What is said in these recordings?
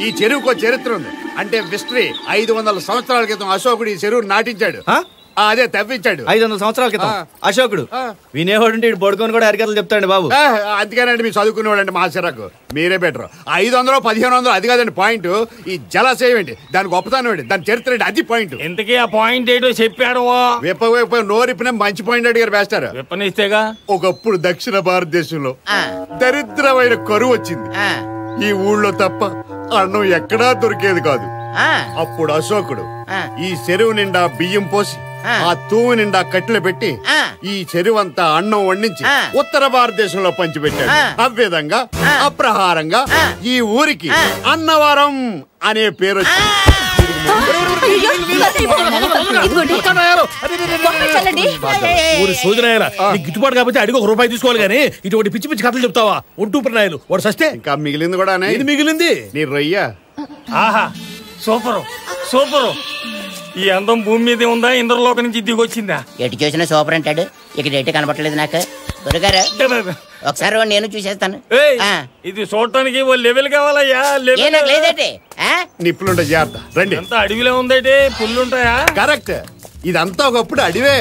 ఈ చెరువుకో చరిత్ర ఉంది. అంటే మిస్టరీ 500 సంవత్సరాల క్రితం అశోకుడు ఈ చెరువు నాటించాడు. అదే తవ్వించాడు 500 సంవత్సరాల క్రితం అశోకుడు. వినేవాడు బొడుకొని కూడా హరికథలు చెప్తాడు బాబు. అందుకేనండి మీరు చదువుకునేవాడండి మా చిరకు. మీరే బెటర్. 500 1500 అది కాదండి పాయింట్. ఈ జలాశయం ఏంటి, దాని గొప్పతనం ఏంటి, దాని చరిత్ర ఏంటి, అది పాయింట్. ఇంతకీ ఆ పాయింట్ ఏంటో చెప్పాడు. విప్ప నోరిప్పిన మంచి పాయింట్ అడిగారు వేస్తారు. విప్పనిస్తేగా. ఒకప్పుడు దక్షిణ భారతదేశంలో దరిద్రమైన కరువు వచ్చింది. ఈ ఊళ్ళో తప్ప అన్నం ఎక్కడా దొరికేది కాదు. అప్పుడు అశోకుడు ఈ చెరువు నిండా బియ్యం పోసి ఆ తూము నిండా కట్టెలు పెట్టి ఈ చెరువంతా అన్నం వండించి ఉత్తర భారతదేశంలో పంచిపెట్టాడు. ఆ విధంగా అప్రహారంగా ఈ ఊరికి అన్నవరం అనే పేరు వచ్చింది. గిట్టుబాటు కాబట్టి అడిగి ₹1 తీసుకోవాలి కానీ ఇటువంటి పిచ్చి పిచ్చి కథలు చెప్తావా? ఒంటూ ప్రణాయాలు వాడు సస్తే ఇంకా మిగిలింది కూడా ఇది మిగిలింది. నీ రొయ్య. ఆహా సూపరు సూపరు. ఈ అందం భూమి మీదే ఉందా, ఇంద్రలోక నుంచి దిగొచ్చిందా? ఎటు చూసినా సూపర్ అంటాడు. ఇక్కడ ఎటు కనపడలేదు నాకు. గురుగారు ఒకసారి నేను చూసేస్తాను. ఇది చూడటానికి ఓ లెవెల్ కావాలయ్యా. లేదంటే నిప్పులుంటాయి జాగ్రత్త. రండి. అంతా అడవిలో ఉందంటే పుల్లుంటాయా? కరెక్ట్. ఇదంతా ఒకప్పుడు అడివే.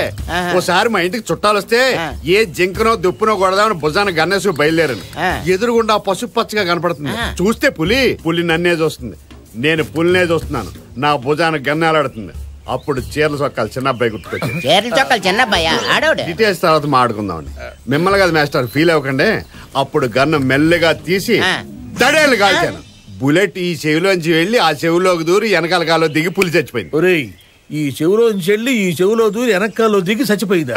ఓసారి మా ఇంటికి చుట్టాలు వస్తే ఏ జింకనో దుప్పునో కొడదామని భుజాన గన్నేసి బయలుదేరను. ఎదురుగుండా పసుపు పచ్చగా కనపడుతుంది. చూస్తే పులి నన్నే చూస్తుంది, నేను పులినే చూస్తున్నాను. నా భుజాన గన్నేలాడుతుంది. అప్పుడు చీరలు చొక్కాలి చిన్న అబ్బాయి గుర్తుకొచ్చి. డీటెయిల్స్ తర్వాత మాట్లాడుకుందామని. మిమ్మల్ని కదా మాస్టర్ ఫీల్ అవ్వకండి. అప్పుడు గన్ను మెల్లగా తీసి దడేళ్ళు కాల్చాను. బుల్లెట్ ఈ చెవిలోంచి వెళ్లి ఆ చెవిలోకి దూరి వెనకాల కాలో దిగి పులి చచ్చిపోయింది. ఈ చెవులోంచి వెళ్ళి ఈ చెవులో దూరి వెనకాల్లో దిగి చచ్చిపోయింది.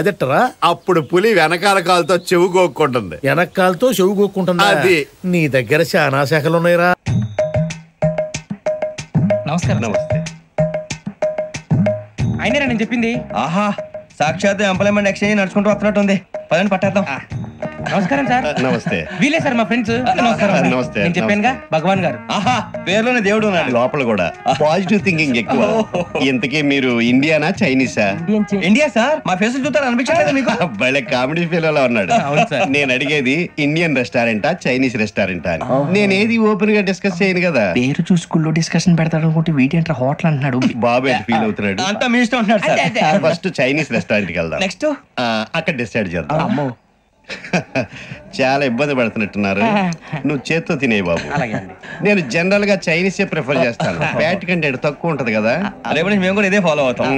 అదెట్టరా? అప్పుడు పులి వెనకాల కాలుతో చెవు గోక్కుంటుంది. వెనకాలతో చెవు గోక్కుంటుంది. అది నీ దగ్గర చాలా శాఖలు ఉన్నాయిరా. నమస్కారం. నమస్తే. అయినరా నేను చెప్పింది? ఆహా సాక్షాత్ ఎంప్లాయ్మెంట్ ఎక్స్చేంజ్ నడుచుకుంటూ వస్తున్నట్టు ఉంది. పదండి పట్టేద్దాం. నమస్కారం సార్. నమస్తే. వీలే సార్ మా ఫ్రెండ్స్. నమస్కారం. నమస్తే. నేను చెప్పానుగా భగవాన్ గారు. ఆహా పేరులోనే దేవుడు ఉన్నాడు. లోపల కూడా పాజిటివ్ థింకింగ్ ఎక్కువ. ఇంతకీ మీరు ఇండియానా చైనీసా? India sir. మా ఫేస్ చూస్తారు అనిపించలేదు మీకు? భలే కామెడీ ఫీల్ అలా ఉన్నాడు. నేను అడిగేది ఇండియన్ రెస్టారెంటా చైనీస్ రెస్టారెంటా అని. నేనేది ఓపెన్ గా డిస్కస్ చేయను కదా. పేరు చూసుకుల్లో డిస్కషన్ పెడతాడు అనుకుంటే వీటేంట్రా హోటల్ అంటున్నాడు. బాబు ఎట్ ఫీల్ అవుతున్నాడు? అంతా మీ ఇష్టం అంటున్నాడు సార్. ఫస్ట్ చైనీస్ రెస్టారెంట్ కి వెళ్దాం. నెక్స్ట్ అక్కడ డిసైడ్ చేద్దాం. చాలా ఇబ్బంది పడుతున్నట్టున్నారు. నువ్వు చేత్తో తినే బాబు. నేను జనరల్ గా చైనీసే ప్రిఫర్ చేస్తాను. ఫ్యాట్ కంటెంట్ తక్కువ ఉంటది కదా. రేపు మేము కూడా ఇదే ఫాలో అవుతాం.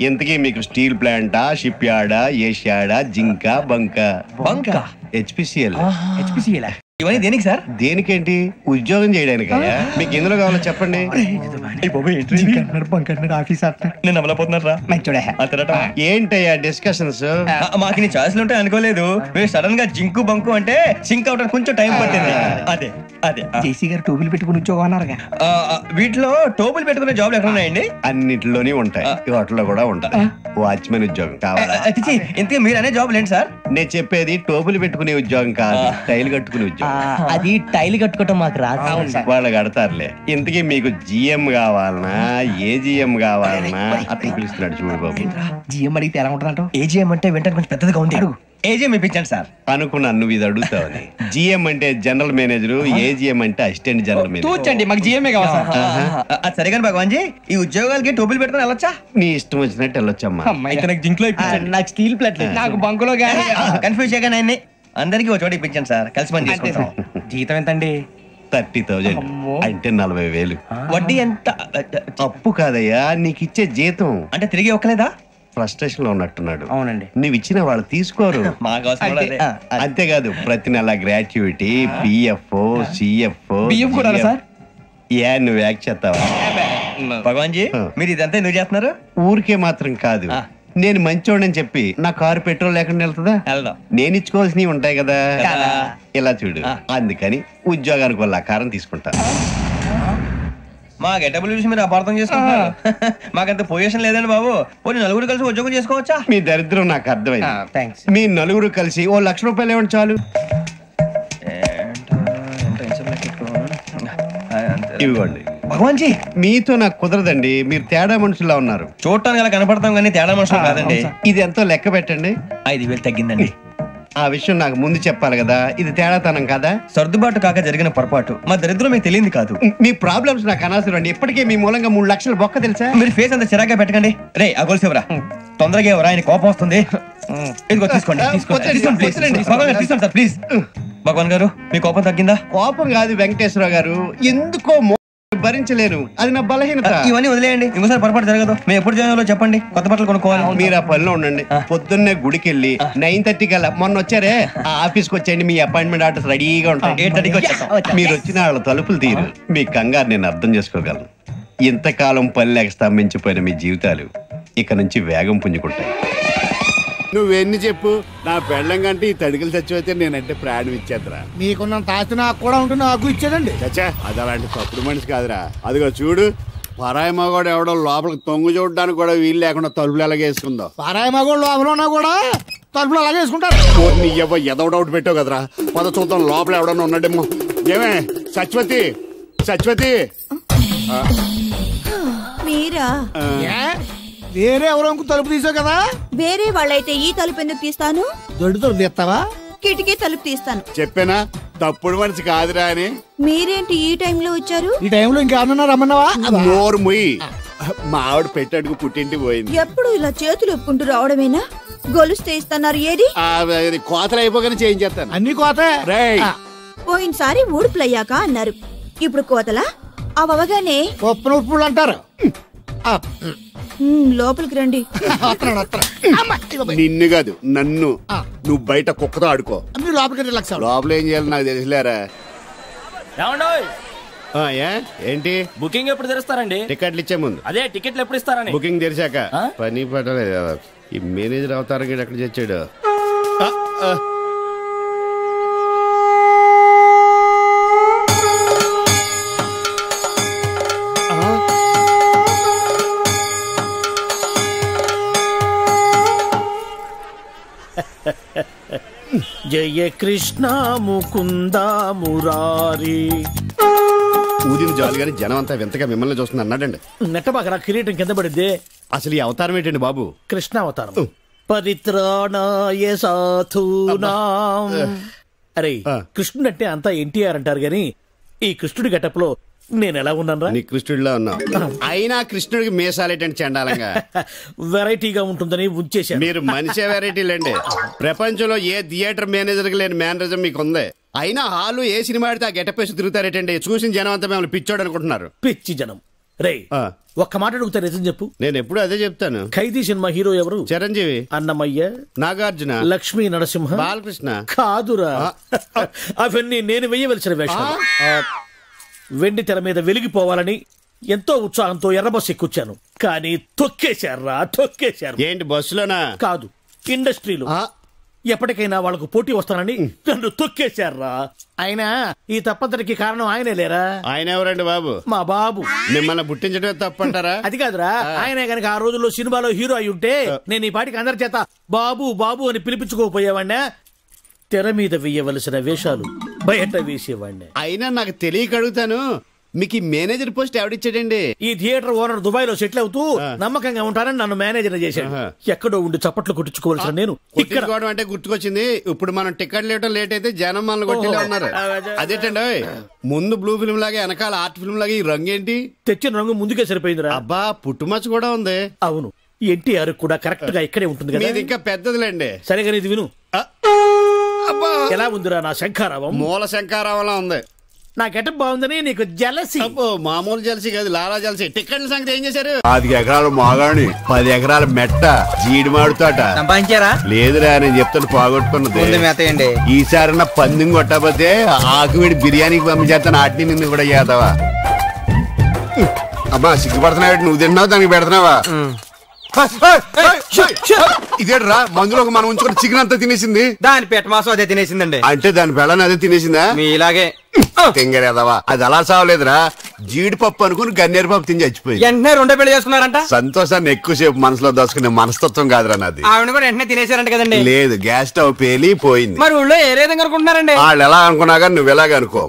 ఇంతకీ మీకు స్టీల్ ప్లాంటా, షిప్ యార్డా, ఏషియాడా, జింక, బంకా? హెచ్పిసిఎల్. ఇవన్నీ దేనికి సార్? దేనికేంటి? ఉద్యోగం చేయడానికి. మీకు ఎందులో కావాలో చెప్పండి. ఏంటయ్యా డిస్కషన్స్? మాకు నీ ఛాయిస్లు ఉంటాయి అనుకోలేదు. మీరు సడన్ గా జింకు బంకు అంటే సింక్ అవడానికి కొంచెం టైం పట్టింది. అదే అదే జేసీ గారు టోపులు పెట్టుకుని ఉద్యోగం అన్నారుగా. వీటిలో టోపులు పెట్టుకునే జాబ్లు ఎక్కడ ఉన్నాయండి? అన్నిటిలోనే ఉంటాయి. వాటిలో కూడా ఉంటాయి. వాచ్మెన్ ఉద్యోగం కావాలా? ఇంతకీ మీరు అనే జాబ్ ఏంటి సార్? నేను చెప్పేది టోపులు పెట్టుకునే ఉద్యోగం కాదు, టైల్ కట్టుకునే ఉద్యోగం. అది టైల్ కట్టుకోవటం మాకు రాదు. వాళ్ళు కడతారులే. ఇంతకీ మీకు జిఎం కావాలనా, ఏజిఎం కావాలనా? అట్లా పిలుస్తున్నాడు చూడు బాబు. జిఎం అడిగితే ఎలా ఉంటారంట? ఏజిఎం అంటే వెంటనే కొంచెం పెద్దదిగా ఉంది. ఏజిఎం ఇప్పించండి సార్. అనుకున్నాను నువ్వు ఇది అడుగుతావని. జిఎం అంటే జనరల్ మేనేజర్, ఏజిఎం అంటే అసిస్టెంట్ జనరల్ మేనేజర్. చూచండి మాకు జిఎంఏ కావాలి సార్. అది సరే కానీ భగవాన్ జీ, ఈ ఉద్యోగాలకి టోపులు పెట్టుకుని వెళ్ళొచ్చా? నీ ఇష్టం వచ్చినట్టు వెళ్ళొచ్చమ్మా. అయితే నాకు జింక్ లో ఇప్పించండి. నాకు స్టీల్ ప్లేట్, నాకు బంకులో గానీ. కన్ఫ్యూజ్ చేయగానే ఆయన్ని అందరికి ఒక చోట ఇప్పించండి సార్. కలిసి పని చేసుకుంటాం. జీతం ఎంతండి? 30,000 అంటే 40,000. వడ్డీ ఎంత? అప్పు కాదయ్యా, నీకు ఇచ్చే జీతం. అంటే తిరిగి ఒక్కలేదా? ఫ్రస్ట్రేషన్ లో ఉన్నట్టున్నాడు. అవునండి. నువ్వు ఇచ్చిన వాళ్ళు తీసుకోరు. అంతేకాదు ప్రతి నెల గ్రాట్యుటీ, పిఎఫ్, సిఎఫ్. ఏ నువ్వు యాక్ చేస్తావా? భగవాన్ జీ మీరు ఇదంతా ఎందుకు చేస్తున్నారు? ఊరికే మాత్రం కాదు, నేను మంచోడని చెప్పి నా కారు పెట్రోల్ లేకుండా వెళ్తుందా? నేను ఇచ్చుకోవాల్సినవి ఉంటాయి కదా. ఇలా చూడు, అందుకని ఉద్యోగానికి వాళ్ళ ఆకారం తీసుకుంటా. మా గెటబుల్ చూసి మీరు అపార్థం చేసుకుంటున్నారు. మాకంత పొజిషన్ లేదండి బాబు. పోనీ నలుగురు కలిసి ఉద్యోగం చేసుకోవచ్చా? మీ దరిద్రం నాకు అర్థమైంది. మీ నలుగురు కలిసి ఓ ₹1,00,000 ఇవ్వండి చాలు. ఇవ్వండి. భగవాన్ జీ మీతో నాకు కుదరదండి, మీరు తేడా మనుషుల్లా ఉన్నారు. చూడటానికి అలా కనపడతాం కానీ తేడా మనుషులు కాదండి. ఇది ఎంతో లెక్క పెట్టండి. 5,000 తగ్గిందండి. ఆ విషయం నాకు ముందు చెప్పాలి కదా, ఇది తేడాతనం కదా. సర్దుబాటు కాక జరిగిన పొరపాటు, మా దరిద్రం మీకు తెలియదు కాదు. మీ ప్రాబ్లమ్స్ నాకు అనవసరం అండి. ఇప్పటికే మీ మూలంగా 3 లక్షల బొక్క తెలుసా. మీరు ఫేస్ అంత చిరాగ్గా పెట్టకండి. రే ఆ గొలుసు ఎవరా, తొందరగా ఎవరా, ఆయన కోపం వస్తుంది. ఇదిగో తీసుకోండి, తీసుకోండి సార్ ప్లీజ్. భగవాన్ గారు మీ కోపం తగ్గిందా? కోపం కాదు వెంకటేశ్వర గారు, ఎందుకో భరించలేను, అది నా బలహీనత. ఇవన్నీ వదిలేయండి, ఇంకోసారి పొరపాటు జరగదు. మేము ఎప్పుడు జాయిన్ అవ్వాలో చెప్పండి, కొత్త బట్టలు కొనుక్కోవాలి. మీరు ఆ పనిలో ఉండండి. పొద్దున్నే గుడికి వెళ్ళి 9:30 కల్లా, మొన్న వచ్చారే ఆ ఆఫీస్కి వచ్చేయండి, మీ అపాయింట్మెంట్ ఆర్డర్స్ రెడీగా ఉంటాయి. 8:30కి వచ్చేస్తాం. మీరు వచ్చిన వాళ్ళ తలుపులు తీరు. మీ కంగారు నేను అర్థం చేసుకోగలను. ఇంతకాలం పని లేక స్తంభించిపోయిన మీ జీవితాలు ఇక నుంచి వేగం పుంజుకుంటాయి. నువ్వెన్ని చెప్పు, నా పెళ్ళం కంటే ఈ తడికలు చచ్చిపోతే నేనంటే ప్రాణం ఇచ్చేద్దరా. మీకున్నంత ఆస్తి నాకు కూడా ఉంటుంది, నాకు ఇచ్చేదండి. చచ్చా, అది అలాంటి తప్పుడు మనిషి కాదురా. అదిగో చూడు, పరాయి మగవాడు ఎవడో లోపలికి తొంగు చూడడానికి కూడా వీలు లేకుండా తలుపులు ఎలాగేసుకుందో. పారాయి మగోళ్ళు లోపల ఉన్నా కూడా తలుపులు అలాగే వేసుకుంటారు. నీ ఎదో డౌట్ పెట్టావు కదరా. పద చూద్దాం లోపల ఎవడన్నా ఉన్నాడేమో. ఏమే సత్యవతి, సత్యవతి. మీరా? వేరే ఎవరో తలుపు తీసావు కదా. వేరే వాళ్ళైతే ఈ తలుపు ఎందుకు తీస్తాను? దొడ్డు తలుపు తీస్తావా? కిటికీ తలుపు తీస్తాను. చెప్పానా తప్పుడు మనిషి కాదురా అని. మీరేంటి ఈ టైంలో వచ్చారు? ఈ టైంలో ఇంకేమన్నా రమ్మన్నావా? నోరు ముయ్యి. మా ఆవిడ పెట్టడుకు పుట్టింటి పోయింది. ఎప్పుడు ఇలా చేతులు ఒప్పుకుంటూ రావడమేనా? గొలుస్తే ఇస్తున్నారు, ఏది? కోతలు అయిపోగానే చేయించేస్తాను. అన్ని కోతే. పోయినసారి ఊడుపులయ్యాక అన్నారు, ఇప్పుడు కోతలా? అవగానే ఉప్పులు అంటారు. లోపలికి రండి. నిన్ను కాదు నన్ను. నువ్వు బయట కుక్కతో ఆడుకో. లోపల ఏం చేయాలి నాకు తెలిసిలేరా. ఏంటి బుకింగ్ ఎప్పుడు తెరుస్తారండి? టికెట్లు ఇచ్చే ముందు. అదే టికెట్లు ఎప్పుడు ఇస్తారని. బుకింగ్ తెరిచాక. పని పట్టలేదు. ఈ మేనేజర్ అవతారం ఎక్కడ తెచ్చాడు. జయ కృష్ణ ముకుంద మురారి. ఊదిన జాలి గాని జనం అంతా వింతగా మిమ్మల్ని చూస్తుంది అన్నాడండి. నెట్టబాకరా, కిరీటం కింద పడింది. అసలు ఈ అవతారం ఏంటండి బాబు? కృష్ణ అవతారం. పరిత్రాణాయ సాధూనాం. అరే కృష్ణుడు అంటే అంతా ఎన్టీఆర్ అంటారు గాని ఈ కృష్ణుడి గెటప్ లో నేను ఎలా ఉన్నాను? నీ కృష్ణుడిలా ఉన్నా. అయినా కృష్ణుడికి మీసాలేటండి చండాలంగా. వెరైటీగా ఉంటుందని ఉంచేశాను. మీరు మనిషే వెరైటీలండి. ప్రపంచంలో ఏ థియేటర్ మేనేజర్ కి లేని మేనరిజం మీకు ఉంది. అయినా హాలు ఏ సినిమా ఆడితే ఆ గెటప్ వేసి తిరుగుతారేటండి. చూసిన జనం అంతా మిమ్మల్ని పిచ్చోడు అనుకుంటున్నారు. పిచ్చి జనం. రే ఒక్క మాట అడుగుతా, నిజం చెప్పు. నేను ఎప్పుడు అదే చెప్తాను. ఖైదీ సినిమా హీరో ఎవరు? చిరంజీవి, అన్నమయ్య, నాగార్జున, లక్ష్మీ నరసింహ, బాలకృష్ణ. కాదురా, అవన్నీ నేను వెయ్యవలసిన వేషాలు. వెండి తెర మీద వెలిగిపోవాలని ఎంతో ఉత్సాహంతో ఎర్రబస్సు ఎక్కుచ్చాను, కానీ తొక్కేశారా, తొక్కేశారు. ఏంటి బస్సులోనా? కాదు, ఇండస్ట్రీలో. ఎప్పటికైనా వాళ్ళకు పోటీ వస్తానని నన్ను తొక్కేశారా. అయినా ఈ తప్పంతటికి కారణం ఆయనే లేరా? ఆయన ఎవరండి బాబు? మా బాబు. మిమ్మల్ని పుట్టించడమే తప్పంటారా? అది కాదురా, ఆయనే గనక ఆ రోజుల్లో సినిమాలో హీరో అయి ఉంటే నేను ఈ పాటికి అందరి చేత బాబు బాబు అని పిలిపించుకోపోయేవాడినా. తెర మీద వేయవలసిన వేషాలు బయట వేసేవాడిని. అయినా నాకు తెలియక అడుగుతాను, మీకు ఈ మేనేజర్ పోస్ట్ ఎవడిచ్చాడండి? ఈ థియేటర్ ఓనర్ దుబాయ్ లో సెటిల్ అవుతూ నమ్మకంగా ఉంటానని నన్ను మేనేజర్ చేశాడు. ఎక్కడో ఉండి చప్పట్లు కొట్టించుకోవాల్సిన నేను ఇక్కడ అంటే గుర్తుకొచ్చింది. ఇప్పుడు మనం టికెట్ లేట్ అయితే జనం మనల్ని కొట్టేలా ఉన్నారు. అదేంటండి, ముందు బ్లూ ఫిల్మ్ లాగా వెనకాల ఆర్ట్ ఫిల్మ్ లాగా ఈ రంగు ఏంటి? తెచ్చిన రంగు ముందుకే సరిపోయిందిరా. అబ్బా, పుట్టుమచ్చ కూడా ఉంది. అవును, ఎన్టీఆర్ కూడా కరెక్ట్ గా ఇక్కడే ఉంటుంది కదా. ఇది ఇంకా పెద్దదిలేండి. సరేగాని ఇది విను. ఎలా ఉందిరా నా శంఖారావం? మూల శంఖారావంలా ఉంది. నా గెటప్ బాగుందని నీకు జలసి. మామూలు జలసి కాదు, లాలా జలసి. టికెట్ల సంగతి ఏం చేశారు? 5 ఎకరాలు మాగాణి, 10 ఎకరాల మెట్ట, జీడి మాడుతాట సంపాదించారా? లేదురా, నేను చెప్తాను పోగొట్టుకున్నది. ఈసారి నా పందెం కొట్టకపోతే ఆకువిడి బిర్యానీకి పంపించేస్తాను. ఆటిని నిన్ను కూడా చేద్దావా? అమ్మా సిగ్గుపడుతున్నావు, నువ్వు తిన్నావు దానికి పెడుతున్నావా? ఇదేట్రా, మందులో మనం ఉంచుకుని చికెన్ అంతా తినేసింది. దాని పెట్ట మాసం అదే తినేసిందండి. అంటే దాని పెళ్ళని అదే తినేసిందా? ఇలాగే తింగరేదవా అది అలా సావలేదురా, జీడిపప్పు అనుకుని గన్నేరు పప్పు తిని చచ్చిపోయింది. వెంటనే రెండో పెళ్లి చేసుకున్నారంట. సంతోషాన్ని ఎక్కువసేపు మనసులో దాచుకునే మనస్తత్వం కాదురా నాది. ఆవిడ కూడా వెంటనే తినేశారంట కదండి. లేదు, గ్యాస్ స్టవ్ పేలి పోయింది. మరి ఊళ్ళో ఏ విధంగా అనుకుంటున్నారండి? వాళ్ళు ఎలా అనుకున్నాగా నువ్వు ఎలాగ అనుకో.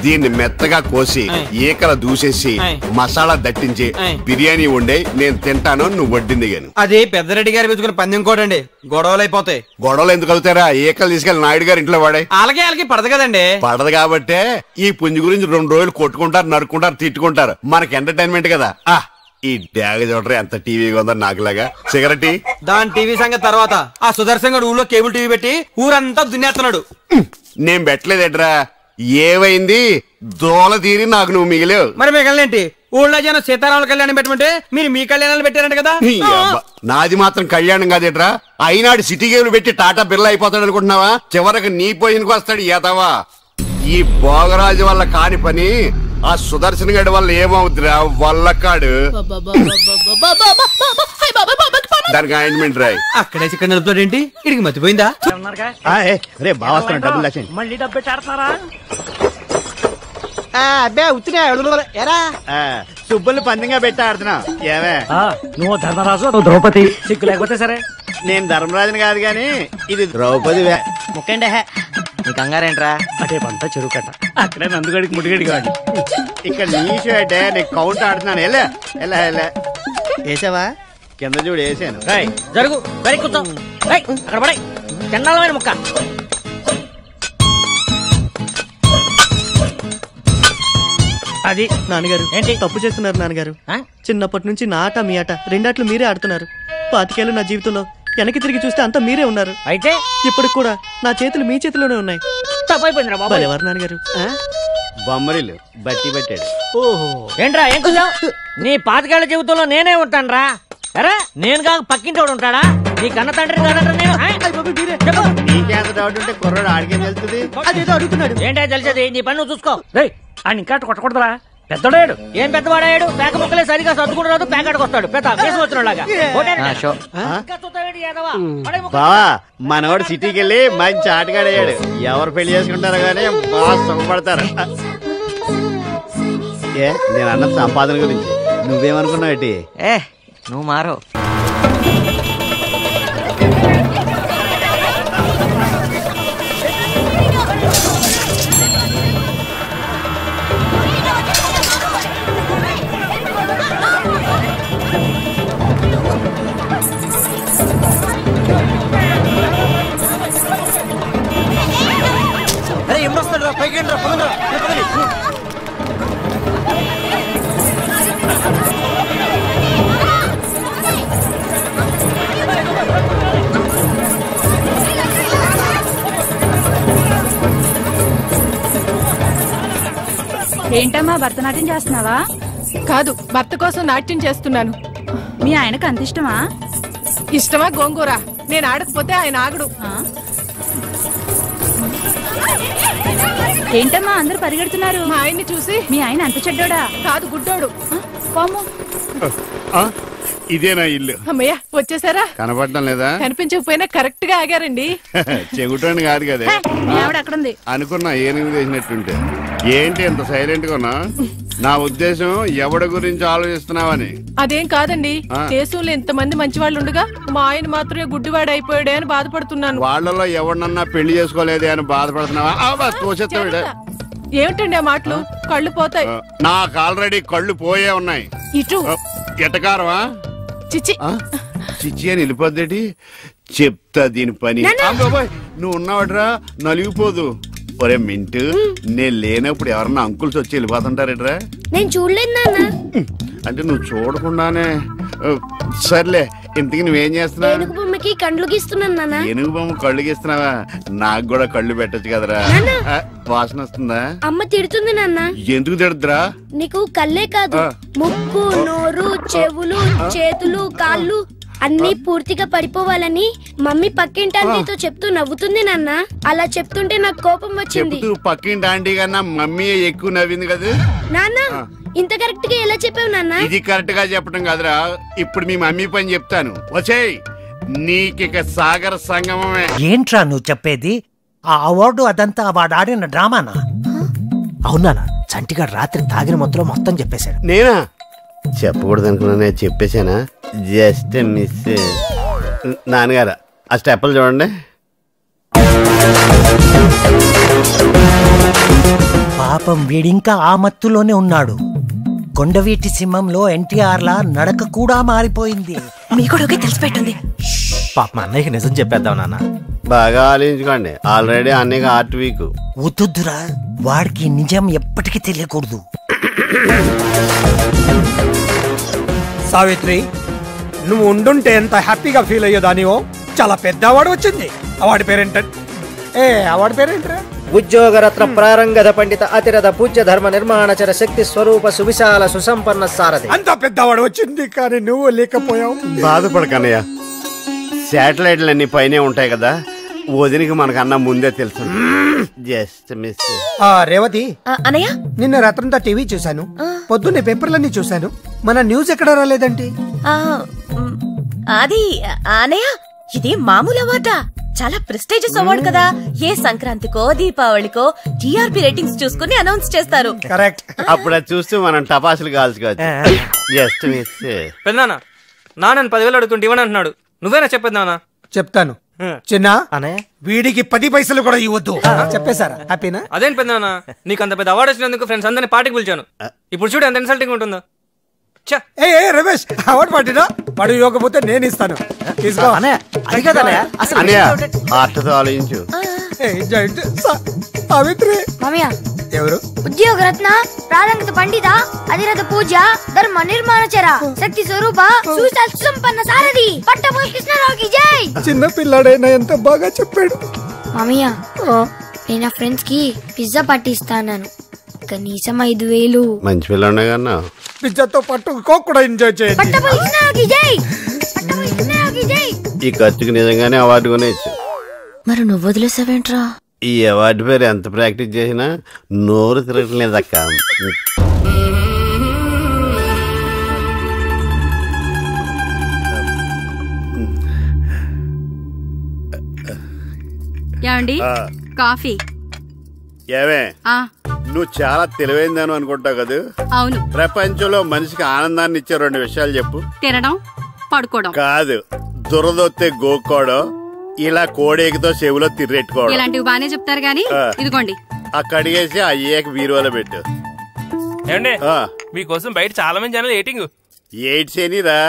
దీన్ని మెత్తగా కోసి ఈకల దూసేసి మసాలా దట్టించి బిర్యానీ వండే నేను తింటాను, నువ్వు వడ్డింది గాని. అది పెద్దరెడ్డి గారు పెంచుకున్న పందెం కోటండి, గొడవలు అయిపోతాయి. గొడవలు ఎందుకు అవుతారా? ఈకలు తీసుకెళ్లి నాయుడు గారి ఇంట్లో వాడే. వాళ్ళకి పడదు కదండి. పడదు కాబట్టే ఈ పుంజు గురించి 2 రోజులు కొట్టుకుంటారు, నరుక్కుంటారు, తిట్టుకుంటారు. మనకి ఎంటర్టైన్మెంట్ కదా. ఈ డ్యాగ చూడరు ఎంత టీవీగా ఉందో నాకులాగా. సిగరెట్ దాని టీవీ సంగతి తర్వాత. ఆ సుదర్శన్ గారు ఊళ్ళో కేబుల్ టీవీ పెట్టి ఊరంతా దున్నేస్తున్నాడు. నేను పెట్టలేదట్రా, ఏమైంది? దోల తీరి నాకు నువ్వు మిగిలేవు. మరి మిగలనేంటి? ఊళ్ళో జనం సీతారాముల కళ్యాణం పెట్టమంటే మీరు మీ కళ్యాణాలు పెట్టారంట కదా. నాది మాత్రం కళ్యాణం కాదేట్రా. అయినాడు సిటీ గేమ్లు పెట్టి టాటా బిర్లా అయిపోతాడు అనుకుంటున్నావా? చివరికి నీ పొజిషన్కి వస్తాడు ఏతవా. ఈ భోగరాజు వల్ల కాని పని ఆ సుదర్శన్ గడి వల్ల ఏమవుతురా? వల్లకాడు దానికి ఆయింట్మెంట్ రాయి. అక్కడే చికెన్ నలుపుతాడేంటి? ఇడికి మర్చిపోయిందా? మళ్ళీ డబ్బు పెడతారా? అబ్బే ఉత్తినే ఎరా సుబ్బుల్ని పందిగా పెట్టి ఆడుతున్నా. ఏమే నువ్వు ధర్మరాజు, నువ్వు ద్రౌపది. సిగ్గు లేకపోతే సరే. నేను ధర్మరాజుని కాదు గాని ఇది ద్రౌపది. ముక్కండి కంగారేంట్రా? అదే పంట చెరువు కట్ట, అక్కడే నందుగడికి ముడిగడి కాదు. ఇక్కడ నీషు అంటే నీకు కౌంట్ ఆడుతున్నాను. ఎలా వేసావా? కింద చూడు వేసాను. జరుగు కూర్చో. అక్కడ పడే చండాలమైన ముక్క. అది నాన్నగారు ఏంటి తప్పు చేస్తున్నారు నాన్నగారు? చిన్నప్పటి నుంచి నా ఆట మీ ఆట రెండాట్లు మీరే ఆడుతున్నారు. 25 ఏళ్ళు నా జీవితంలో వెనక్కి తిరిగి చూస్తే అంతా మీరే ఉన్నారు. అయితే ఇప్పుడు కూడా నా చేతులు మీ చేతిలోనే ఉన్నాయి. తప్పైపోయిందిరా బాబు. ఎవరు నాన్నగారు? బొమ్మరిల్లు బట్టి పెట్టాడు. ఓహో ఏంట్రా ఏం కూర్చావు? నీ 25 ఏళ్ల జీవితంలో నేనే ఉంటాను రా. నేను కాక పక్కింటోడు ఉంటాడా? నీ కన్న తండ్రి నీకేంత డౌట్ ఉంటే కుర్రాడు ఆడికేం తెలుస్తుంది? అదేదో అడుగుతున్నాడు. ఏంటో తెలిసేది? నీ పని నువ్వు చూసుకో. ఆయన ఇంకా కొట్టకూడదురా, పెద్దోడాడు. ఏం పెద్దవాడాడు? పేక ముక్కలే సరిగా సర్దుకుంటూ రాదు, పేకాడికి వస్తాడు. పెద్ద కేసు వచ్చినలాగా. బావా మనవాడు సిటీకి వెళ్ళి మంచి ఆటగాడయ్యాడు. ఎవరు పెళ్లి చేసుకుంటారో గానీ బాగా సుఖపడతారు. నేను అన్న సంపాదన గురించి నువ్వేమనుకున్నావు? నువ్వు మారో. అరే ఎమ్మొస్తాడు? పైకి రా, పదండి. ఏంటమ్మా భరతనాట్యం చేస్తున్నావా? కాదు, భర్త కోసం నాట్యం చేస్తున్నాను. మీ ఆయనకు అంత ఇష్టమా? ఇష్టమా గోంగూర? నేను ఆడకపోతే ఆయన ఆగడు. ఏంటమ్మా అందరూ పరిగెడుతున్నారు? మా ఆయన్ని చూసి. మీ ఆయన అంత చెడ్డోడా? కాదు, గుడ్డోడు. పాము. ఇదేనా ఇల్లు? అమ్మయ్య వచ్చేసారా? కనపడటం లేదా? కనిపించకపోయినా కరెక్ట్ గా ఆగారండి. చెగుటోని కాదు కదా అక్కడుంది అనుకున్నా. ఏనుగు చేసినట్టుంటే ఏంటి ఎంత సైలెంట్ గా? నా ఉద్దేశం ఎవడి గురించి ఆలోచిస్తున్నావని. అదేం కాదండి, దేశంలో ఇంతమంది మంచి వాళ్ళు ఉండగా మా ఆయన మాత్రమే గుడ్డివాడు అయిపోయాడే అని బాధపడుతున్నాను. వాళ్ళలో ఎవరినన్నా పెళ్లి చేసుకోలేదే అని బాధపడుతున్నావా? ఏమిటండి ఆ మాటలు? కళ్ళు పోతాయి. నాకు ఆల్రెడీ కళ్ళు పోయే ఉన్నాయి. ఇటు ఎటకారమా? చిచ్చి చిచ్చి అని వెళ్ళిపోద్దేటి? చెప్తా దీని పని. నువ్వు ఉన్నావట్రా, నలిగిపోదు. ఒరే మింటు, నేను లేనప్పుడు ఎవరన్నా అంకుల్స్ వచ్చి వెళ్ళిపోతుంటారేట్రా? నేను చూడలేదు నాన్న. అంటే నువ్వు చూడకుండానే. సర్లే, ఇంతకి నువ్వేం చేస్తున్నావు? ఏనుగు బొమ్మకి కళ్ళు గీస్తున్నాను నాన్న. ఏనుగు బొమ్మ కళ్ళు గీస్తున్నావా? నాకు కూడా కళ్ళు పెట్టచ్చు కదరా. వాసన వస్తుందా? అమ్మ తిడుతుంది నాన్న. ఎందుకు తిడుతురా? నీకు కళ్ళే కాదు, ముక్కు, నోరు, చెవులు, చేతులు, కాళ్ళు అన్ని పూర్తిగా పడిపోవాలని మమ్మీ పక్కింటి ఆంటీతో చెప్తూ నవ్వుతుంది నాన్న. అలా చెప్తుంటే నాకు కోపం వచ్చింది. పక్కింటి ఆంటీ కన్నా మమ్మీ ఎక్కువ నవ్వింది కదా నాన్న. ఇంత కరెక్ట్ గా ఎలా చెప్పావు నాన్న? ఇది కరెక్ట్ గా చెప్పడం కాదురా, ఇప్పుడు మీ మమ్మీ పని చెప్తాను. వచ్చేయ్, నీకిక సాగర సంగమమే. ఏంట్రా నువ్వు చెప్పేది? ఆ అవార్డు అదంతా వాడు ఆడిన డ్రామానా? అవునా చంటిగాడు రాత్రి తాగిన మొత్తం చెప్పేశాడు. నేనా? చెప్పకూడదు అనుకున్నా, చెప్పేశానా? Just miss. నాన్నగారు ఆ స్టెప్పులు చూడండి. పాపం వీడింకా ఆ మత్తులోనే ఉన్నాడు. కొండవీటి సింహంలో ఎన్టీఆర్ లా నడక కూడా మారిపోయింది. మీ కొడుకే తెలిసిపెట్టింది. పాప మా అన్నయ్యకి నిజం చెప్పేద్దాం నాన్న. బాగా ఆలోచించుకోండి, ఆల్రెడీ అన్నయ్యకి ఆర్ట్ వీక్. వద్దురా, వాడికి నిజం ఎప్పటికీ తెలియకూడదు. సావిత్రి, నువ్వు ఉండుంటే ఎంత హ్యాపీగా ఫీల్ అయ్యేదానివో. చాలా పెద్ద అవార్డు వచ్చింది. అవార్డు పేరేంట్రా? ఉద్యోగరత్న ప్రారంగధ పండిత అతిరథ పూజ్య ధర్మ నిర్మాణచర శక్తి స్వరూప సువిశాల సుసంపన్న సారథి. అంత పెద్ద అవార్డు వచ్చింది, కానీ నువ్వు లేకపోయావు. బాధపడకన్నయ్య, శాటిలైట్లు అన్ని పైనే ఉంటాయి కదా, వదినికి మనకన్నా ముందే తెలుసు. Just miss. రేవతి అనయ్య, నిన్న రాత్రంతా టీవీ చూశాను, పొద్దున్నే పేపర్లన్నీ చూశాను. మన న్యూస్ ఎక్కడ రాలేదంటే? అది అనయ్య, ఇది మామూలు అవార్డా? చాలా ప్రెస్టీజియస్ అవార్డు కదా. ఏ సంక్రాంతికో దీపావళికో టీఆర్పీ రేటింగ్స్ చూసుకుని అనౌన్స్ చేస్తారు. కరెక్ట్. అప్పుడు అది చూస్తూ మనం టపాసులు కాల్చుకోవచ్చు. Just miss. పెద్దనాన్న, నాన్న 10,000 అడుగుతుంటే ఇవ్వని అంటున్నాడు. నువ్వేనా చెప్పేది నాన్న? చెప్తాను చిన్న. వీడికి 10 పైసలు కూడా ఇవ్వద్దు. చెప్పేశారా? హ్యాపీనా? అదేంటి పెద్దనాన్న, నీకు అంత పెద్ద అవార్డు వచ్చినందుకు ఫ్రెండ్స్ అందరినీ పార్టీకి పిలిచాను. ఇప్పుడు చూడు ఎంత ఇన్సల్టింగ్ ఉంటుందో. రమేష్, అవార్డు పార్టీనా? వాడు ఇవ్వకపోతే నేను ఇస్తాను. తీసుకో. ఆలోచించు. సావిత్రి ఎవరు? ఉద్యోగరత్న ప్రారంగత పండిత అధిరథ పూజ ధర్మ నిర్మాణచర శక్తి స్వరూప సువిశాల సుసంపన్న సారథి పట్టభూమి కృష్ణరావుకి జై. చిన్న పిల్లాడైనా ఎంత బాగా చెప్పాడు. మామయ్య, నేను నా ఫ్రెండ్స్ కి పిజ్జా పార్టీ ఇస్తాను. కనీసం 5,000. మంచి పిల్లనే కన్నా పిజ్జాతో పాటు కోక్ కూడా ఎంజాయ్ చేయండి. పట్టభూమి కృష్ణరావుకి జై. పట్టభూమి కృష్ణరావుకి జై. ఈ ఖర్చుకి నిజంగానే అవార్డు కొనేచ్చు. మరి నువ్వు వదిలేసావేంట్రా? ఈ అవార్డు పేరు ఎంత ప్రాక్టీస్ చేసినా నోరు తిరగట్లేదక్క. ఏమండి, కాఫీ? ఏమే, నువ్వు చాలా తెలివైందని అనుకుంటావు కదా? అవును. ప్రపంచంలో మనిషికి ఆనందాన్ని ఇచ్చే 2 విషయాలు చెప్పు. తినడం, పడుకోవడం. కాదు, దురదొత్తే గోక్కోవడం, ఇలా కోడేకితో చెవులో తిర్రెట్టుకోవడం. ఇలాంటివి బానే చెప్తారు గానీ ఇదిగోండి. అక్కడిగేసి అయ్యాక బీరువాలో పెట్టు. ఏమండి, మీకోసం బయట చాలా మంది జనాలు ఎయిటింగ్. ఎయిడ్స్ ఏనిరా?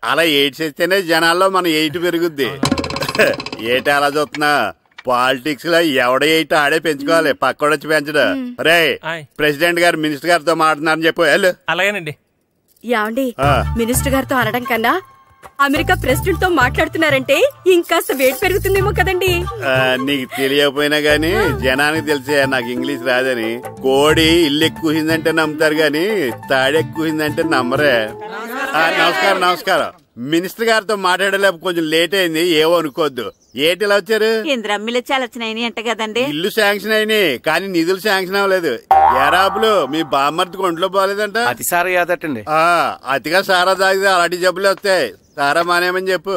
అలా ఎయిడ్స్ వేస్తేనే జనాల్లో మన ఎయిట్ పెరుగుద్ది. ఏటి అలా చూస్తున్నా? పాలిటిక్స్ లో ఎవడ ఎయిట్ ఆడే పెంచుకోవాలి, పక్కడొచ్చి పెంచడం. రే, ప్రెసిడెంట్ గారు మినిస్టర్ గారితో మాట్లాడుతున్నారని చెప్పు. వెళ్ళు. అలాగేనండి. ఏమండి, మినిస్టర్ గారితో అనడం కన్నా అమెరికా ప్రెసిడెంట్ తో మాట్లాడుతున్నారంటే ఇంకాస్త వేడి పెరుగుతుందేమో కదండి. నీకు తెలియకపోయినా గానీ జనానికి తెలిసే నాకు ఇంగ్లీష్ రాదని. కోడి ఇల్లు ఎక్కువసిందంటే నమ్ముతారు గాని తాడెక్కువసిందంటే నమ్మరే. నమస్కారం. నమస్కారం. మినిస్టర్ గారితో మాట్లాడలేక కొంచెం లేట్ అయింది, ఏవో అనుకోవద్దు. ఏటి ఇలా వచ్చారు? ఇంద్రమ్మిలు చాలొచ్చినాయి అంట కదండి. ఇల్లు శాంక్షన్ అయినాయి కానీ నిధులు శాంక్షన్ అవ్వలేదు. ఎరాబులు మీ బామ్మర్తికి ఒంట్లో పోలేదంట. అతిసారా యాదటండి. అతిగా సారా తాగితే అలాంటి జబ్బులు వస్తాయి. సారా మానేమని చెప్పు.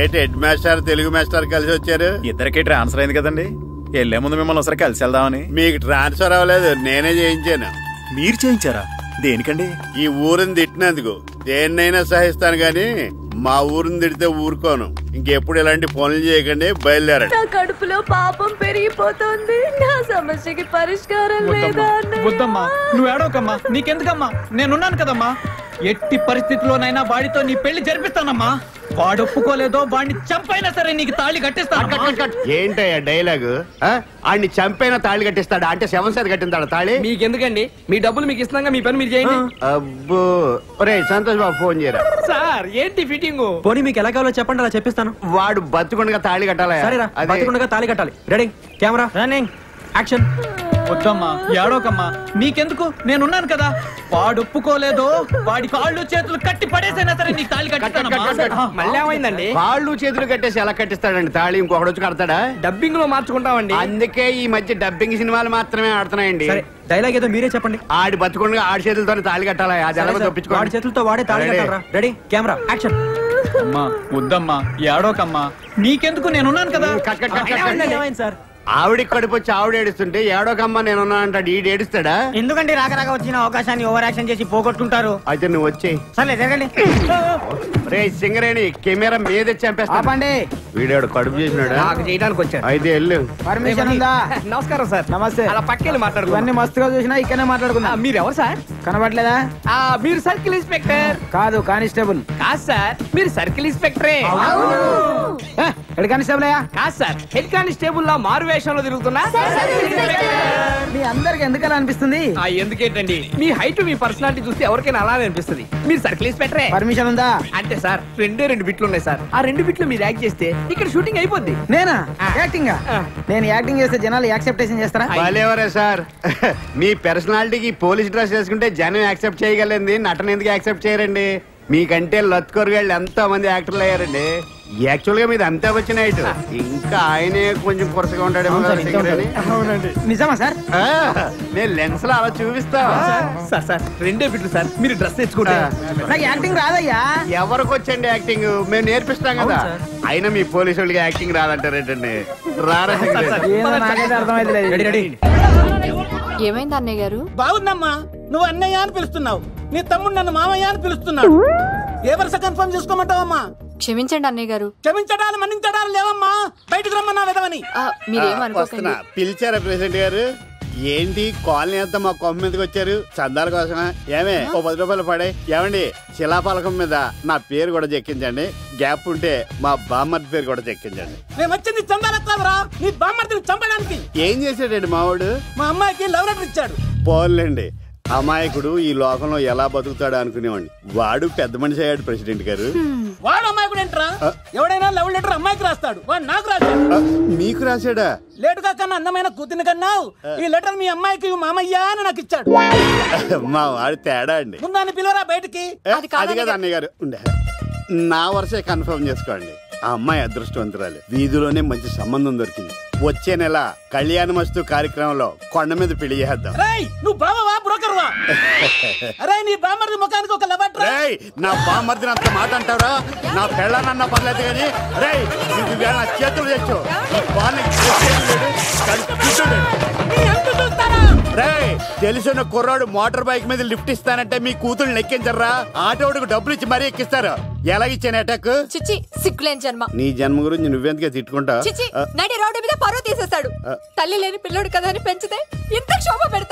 ఏటి హెడ్ మాస్టర్ తెలుగు మాస్టర్ కలిసి వచ్చారు? ఇద్దరికి ట్రాన్స్ఫర్ అయింది కదండి, వెళ్లే ముందు మిమ్మల్ని ఒకసారి కలిసి వెళ్దామని. మీకు ట్రాన్స్ఫర్ అవ్వలేదు, నేనే చేయించాను. మీరు చేయించారా? దేనికండి? ఈ ఊరిని తిట్టినందుకు. దేన్నైనా సహిస్తాను గాని మా ఊరిని తిడితే ఊరుకోను. ఇంకెప్పుడు ఇలాంటి పనులు చేయకండి, బయలుదేరండి. నా కడుపులో పాపం పెరిగిపోతుంది. నా సమస్యకి పరిష్కారం లేదా? వద్దమ్మా, నువ్వు ఏడవకమ్మా. నీకెందుకమ్మా, నేనున్నాను కదమ్మా. ఎట్టి పరిస్థితిలోనైనా వాడితో నీ పెళ్లి జరిపిస్తానమ్మా. వాడు ఒప్పుకోలేదో వాడిని చంపైనా సరే నీకు తాళి కట్టిస్తాను. ఏంటయ్యా డైలాగు? ఆడిని చంపైనా తాళి కట్టిస్తాడా? అంటే శవం సార్ కట్టిస్తాడా తాళి? మీకెందుకండి, మీ డబ్బులు మీకు ఇస్తున్నాగా, మీ పని మీరు చేయండి. అబ్బో, ఒరే సంతోష్ బాబు ఫోన్ చేయరా. సార్ ఏంటి ఫిట్టింగ్? పోనీ మీకు ఎలా కావాలో చెప్పండి, అలా చెప్పిస్తాను. వాడు బతుకుండగా తాళి కట్టాలి. సరేరా, బతుకుండగా తాళి కట్టాలి. Ready, camera running, action. వద్దమ్మా, ఏడోకమ్మా. నీకెందుకు, నేనున్నాను కదా. వాడు ఒప్పుకోలేదో వాడి కాళ్ళు చేతులు కట్టి పడేసైనా సరే నీకు తాళి కట్టిస్తాను. మళ్ళీ ఏమైందండి? కాళ్ళు చేతులు కట్టేసి ఎలా కట్టిస్తాడండి తాళి? ఇంకొకటి వచ్చి కడతాడా? డబ్బింగ్ లో మార్చుకుంటామండి. అందుకే ఈ మధ్య డబ్బింగ్ సినిమాలు మాత్రమే ఆడుతున్నాయండి. డైలాగ్ ఏదో మీరే చెప్పండి. ఆడి బతుకుండగా ఆడి చేతులతో తాళి కట్టాలి. అది ఎలా తప్పించుకో. వాడి చేతులతో వాడే తాళి కట్టాలరా. Ready, camera action. అమ్మా వద్దమ్మా, ఏడోకమ్మా. నీకెందుకు, నేనున్నాను కదా. సార్ ఆవిడికి కడుపు వచ్చి ఆవిడ ఏడుస్తుంటే ఏడోకమ్మ నేనున్నా అంటాడు ఈడు ఏడుస్తాడా? ఎందుకంటే రాక వచ్చిన అవకాశాన్ని ఓవర్ యాక్షన్ చేసి పోగొట్టుకుంటారు. అయితే నువ్వు వచ్చేయి. సర్లే జరగండి. రే సింగరేణి కెమెరా మీద చంపేస్తాండి. వీడాడు కడుపు చేసినాడా? చేయడానికి వచ్చాడు. అయితే వెళ్ళు. పర్మిషన్ ఉందా? నమస్కారం సార్. నమస్తే. అలా పక్కకి మాట్లాడుకో. అన్ని మస్తుగా చూసినా ఇక్కడనే మాట్లాడుకున్నా. మీరు ఎవరు సార్? కనబడలేదా? మీరు సర్కిల్ ఇన్స్పెక్టర్ కాదు, కానిస్టేబుల్ కాదు సార్. మీరు సర్కిల్ ఇన్స్పెక్టరే. హెడ్ కానిస్టేబుల్ అయ్యా? కాదు సార్, హెడ్ కానిస్టేబుల్ లా మారు వేషంలో తిరుగుతున్నా. మీ అందరికి ఎందుకలా అనిపిస్తుంది? ఎందుకేంటండి, మీ హైట్ మీ పర్సనాలిటీ చూస్తే ఎవరికైనా అలానే అనిపిస్తుంది. మీరు సర్కిల్ ఇన్స్పెక్టరే. పర్మిషన్ ఉందా? అంటే సార్ 2 బిట్లు ఉన్నాయి సార్. ఆ 2 బిట్లు మీరు యాక్ట్ చేస్తే ఇక్కడ షూటింగ్ అయిపోద్ది. నేనా యాక్టింగ్? నేను యాక్టింగ్ చేస్తే జనాలు యాక్సెప్టేషన్ చేస్తారా? వాళ్ళెవరే సార్, మీ పర్సనాలిటీకి పోలీస్ డ్రెస్ వేసుకుంటే జనం యాక్సెప్ట్ చేయగలండి, నటన ఎందుకు యాక్సెప్ట్ చేయరండి? మీకంటే లత్కొరగాళ్ళు ఎంతో మంది యాక్టర్లు అయ్యారండి. యాక్చువల్ గా మీది అంతా వచ్చిన హైట్, ఇంకా ఆయనే కొంచెం కొరసగా ఉంటాడేమో. నిజమా సార్? నేను లెన్స్ లో అలా చూపిస్తా. సార్ సార్ 2 బిట్లు సార్, మీరు డ్రెస్ తెచ్చుకుంటే. నాకు యాక్టింగ్ రాదయ్యా. ఎవరికి వచ్చండి యాక్టింగ్? మేము నేర్పిస్తాం కదా. అయినా మీ పోలీసు వాళ్ళకి యాక్టింగ్ రాదంటారేంటండి? రారా? ఏమైంది అన్నయ్య గారు? బాగుందమ్మా, నువ్వు అన్నయ్య అని పిలుస్తున్నావు, నీ తమ్ముడు నన్ను మామయ్య అని పిలుస్తున్నాడు. ఏ వరుస కన్ఫర్మ్ చేసుకోమంటావమ్మా? క్షమించండి అన్నయ్య గారు. క్షమించడాలు మన్నించడాలు లేవమ్మా, బయటకు రమ్మన్నా విధవని. వస్తున్నా. పిలిచారా ప్రెసిడెంట్ గారు? ఏంటి కాలనీ అంతా మా కొమ్మ మీదకి వచ్చారు? చందాల కోసమా? ఏమే ఓ 10 రూపాయలు పడే. ఏమండి శిలాఫలకం మీద నా పేరు కూడా చెక్కించండి. గ్యాప్ ఉంటే మా బామ్మర్ది పేరు కూడా చెక్కించండి. నేను వచ్చింది చందాలకు కాదురా, నీ బామ్మర్దిని చంపడానికి. ఏం చేశాడండి మావాడు? మా అమ్మాయికి లవ్ లెటర్ ఇచ్చాడు. పోన్లేండి, అమాయకుడు ఈ లోకంలో ఎలా బతుకుతాడు అనుకునేవాడిని. వాడు పెద్ద మనిషి అయ్యాడు ప్రెసిడెంట్ గారు. వాడు అమ్మాయికుడు ఏంట్రా? ఎవడైనా లవ్ లెటర్ అమ్మాయికి రాస్తాడు, వాడు నాకు రాశాడు. మీకు రాశాడా? లేటుగా కన్నా అందమైన కూతుని కన్నావు, ఈ లెటర్ మీ అమ్మాయికి మామయ్య అని నాకు ఇచ్చాడు. మా వాడు తేడా అండి. ముందాన్ని పిలవరా బయటికి. అది కాదు అన్నయ్య గారు, ఉండే నా వరుసే కన్ఫర్మ్ చేసుకోండి. ఆ అమ్మాయి అదృష్టవంతురాలు, వీధిలోనే మంచి సంబంధం దొరికింది. వచ్చే నెల కళ్యాణమస్తు కార్యక్రమంలో కొండ మీద పెళ్లి చేద్దాం. నువ్వు బావా బ్రోకర్వా? అరే నీ బామ్మర్ది ముఖానికి ఒక లెటర్. నా బామ్మర్దిని అంత మాట అంటారా? నా పెళ్ళనన్నా పర్లేదు కానీ రేయ్ నా చేతులు తెచ్చు. తెలిసిన కుర్రాడు మోటార్ బైక్ మీద లిఫ్ట్ ఇస్తానంటే మీ కూతురు ఎక్కించరా? ఆటోడికి డబ్బులు ఇచ్చి మరీ ఎక్కిస్తారు. ఎలాగిచ్చాను అటాక్? చిచ్చి సిగ్గులేని జన్మ. నీ జన్మ గురించి నువ్వెందుకే తిట్టుకుంటా? నడి రోడ్డు మీద పరువు తీసేస్తాడు. తల్లి లేని పిల్లోడు కదా అని పెంచితే ఇంత క్షోభ పెడతా.